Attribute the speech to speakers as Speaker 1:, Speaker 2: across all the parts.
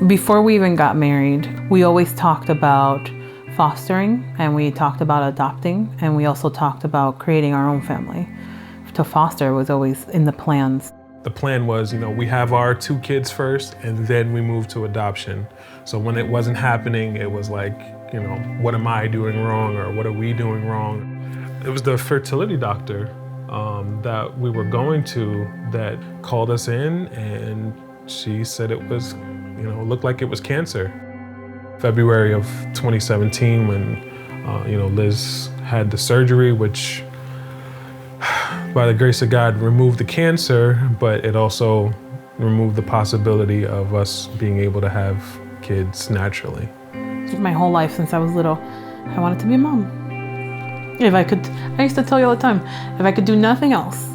Speaker 1: Before we even got married, we always talked about fostering, and we talked about adopting, and we also talked about creating our own family. To foster was always in the plans.
Speaker 2: The plan was, we have our 2 kids first, and then we move to adoption. So when it wasn't happening, it was like, what am I doing wrong, or what are we doing wrong? It was the fertility doctor that we were going to that called us in, and she said it was, looked like it was cancer. February of 2017, when, Liz had the surgery, which by the grace of God removed the cancer, but it also removed the possibility of us being able to have kids naturally.
Speaker 1: My whole life since I was little, I wanted to be a mom. If I could, I used to tell you all the time, if I could do nothing else,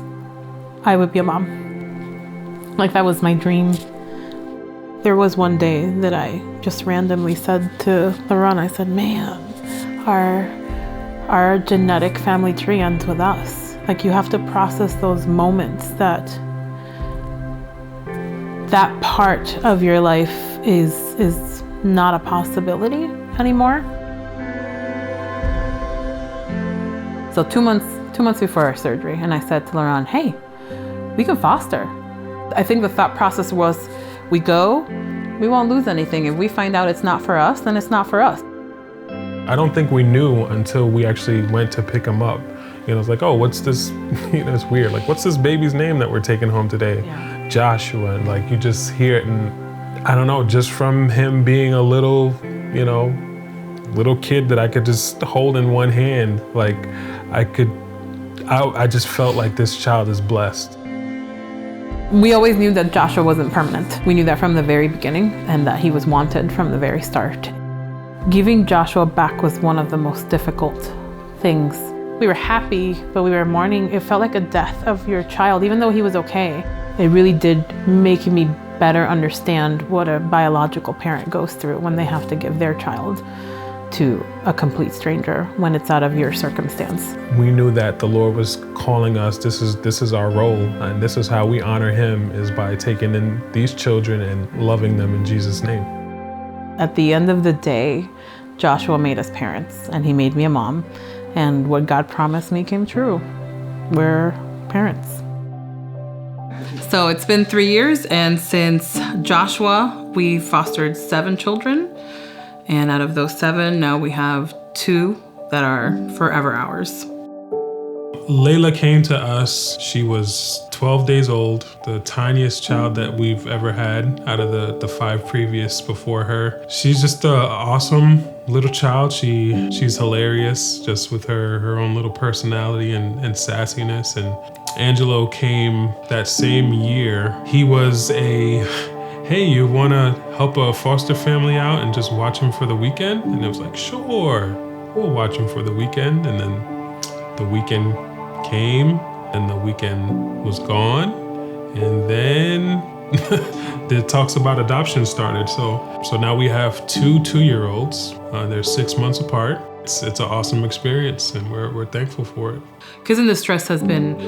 Speaker 1: I would be a mom. Like that was my dream. There was one day that I just randomly said to Laurent, I said, man, our genetic family tree ends with us. Like you have to process those moments that part of your life is not a possibility anymore. So two months before our surgery, and I said to Laurent, hey, we can foster. I think the thought process was, we go, we won't lose anything. If we find out it's not for us, then it's not for us.
Speaker 2: I don't think we knew until we actually went to pick him up. It's like, oh, what's this? It's weird. Like, what's this baby's name that we're taking home today?
Speaker 1: Yeah.
Speaker 2: Joshua. And like, you just hear it, and I don't know, just from him being a little, little kid that I could just hold in one hand, like I just felt like this child is blessed.
Speaker 1: We always knew that Joshua wasn't permanent. We knew that from the very beginning, and that he was wanted from the very start. Giving Joshua back was one of the most difficult things. We were happy, but we were mourning. It felt like a death of your child, even though he was okay. It really did make me better understand what a biological parent goes through when they have to give their child to a complete stranger when it's out of your circumstance.
Speaker 2: We knew that the Lord was calling us. This is our role, and this is how we honor him, is by taking in these children and loving them in Jesus' name.
Speaker 1: At the end of the day, Joshua made us parents, and he made me a mom, and what God promised me came true. We're parents. So it's been 3 years, and since Joshua, we fostered 7 children. And out of those 7, now we have 2 that are forever ours.
Speaker 2: Layla came to us. She was 12 days old, the tiniest child that we've ever had out of the 5 previous before her. She's just an awesome little child. She's hilarious, just with her own little personality and sassiness. And Angelo came that same year. He was hey, you want to help a foster family out and just watch them for the weekend? And it was like, sure, we'll watch them for the weekend. And then the weekend came, and the weekend was gone. And then the talks about adoption started. So now we have 2 2-year-olds. They're 6 months apart. It's an awesome experience, and we're thankful for it.
Speaker 1: Because in the stress has been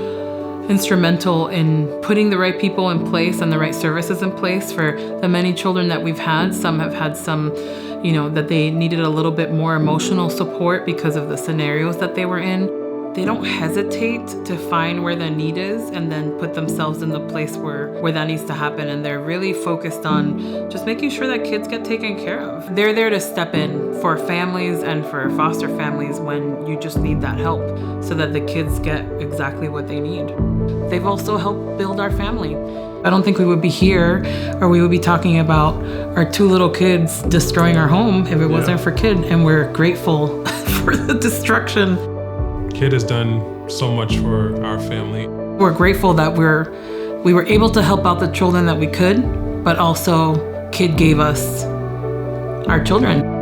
Speaker 1: instrumental in putting the right people in place and the right services in place for the many children that we've had. Some have had some, that they needed a little bit more emotional support because of the scenarios that they were in. They don't hesitate to find where the need is and then put themselves in the place where that needs to happen. And they're really focused on just making sure that kids get taken care of. They're there to step in for families and for foster families when you just need that help so that the kids get exactly what they need. They've also helped build our family. I don't think we would be here or we would be talking about our 2 little kids destroying our home if it wasn't for Kid, and we're grateful for the destruction.
Speaker 2: Kid has done so much for our family.
Speaker 1: We're grateful that we were able to help out the children that we could, but also Kid gave us our children.